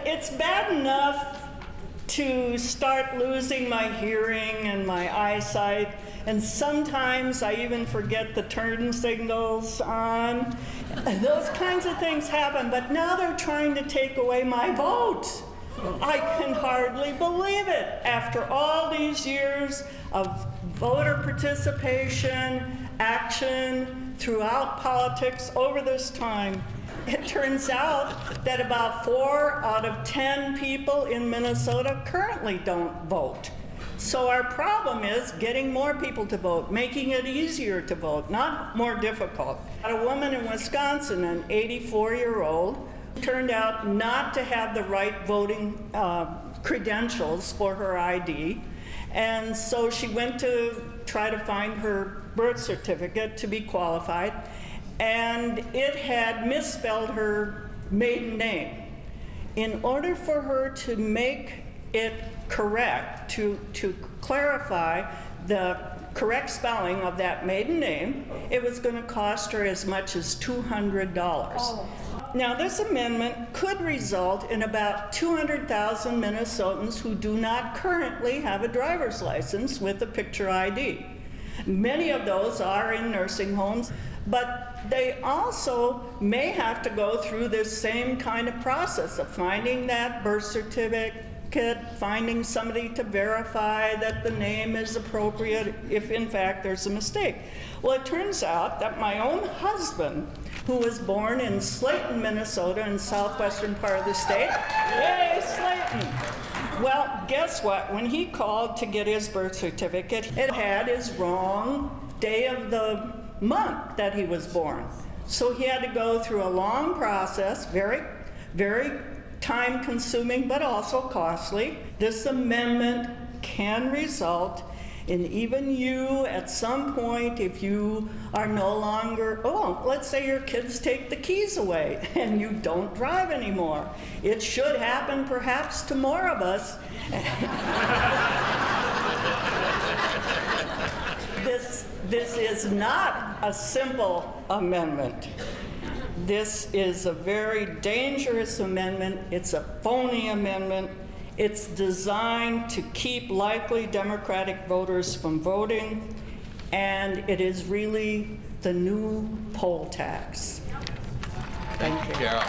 It's bad enough to start losing my hearing and my eyesight, and sometimes I even forget the turn signals on. Those kinds of things happen, but now they're trying to take away my vote. I can hardly believe it. After all these years of voter participation, action throughout politics over this time, it turns out that about 4 out of 10 people in Minnesota currently don't vote. So our problem is getting more people to vote, making it easier to vote, not more difficult. A woman in Wisconsin, an 84-year-old, turned out not to have the right voting credentials for her ID, and so she went to try to find her birth certificate to be qualified, and it had misspelled her maiden name. In order for her to make it correct, to clarify the correct spelling of that maiden name, it was going to cost her as much as $200. Oh. Now, this amendment could result in about 200,000 Minnesotans who do not currently have a driver's license with a picture ID. Many of those are in nursing homes, but they also may have to go through this same kind of process of finding that birth certificate, finding somebody to verify that the name is appropriate if in fact there's a mistake. Well, it turns out that my own husband, who was born in Slayton, Minnesota, in southwestern part of the state, yay, Slayton! Well, guess what? When he called to get his birth certificate, it had his wrong day of the month that he was born. So he had to go through a long process, very, very time-consuming, but also costly. This amendment can result in even you, at some point, if you are no longer, let's say your kids take the keys away and you don't drive anymore. It should happen perhaps to more of us. This is not a simple amendment. This is a very dangerous amendment. It's a phony amendment. It's designed to keep likely Democratic voters from voting, and it is really the new poll tax. Thank you. Yeah.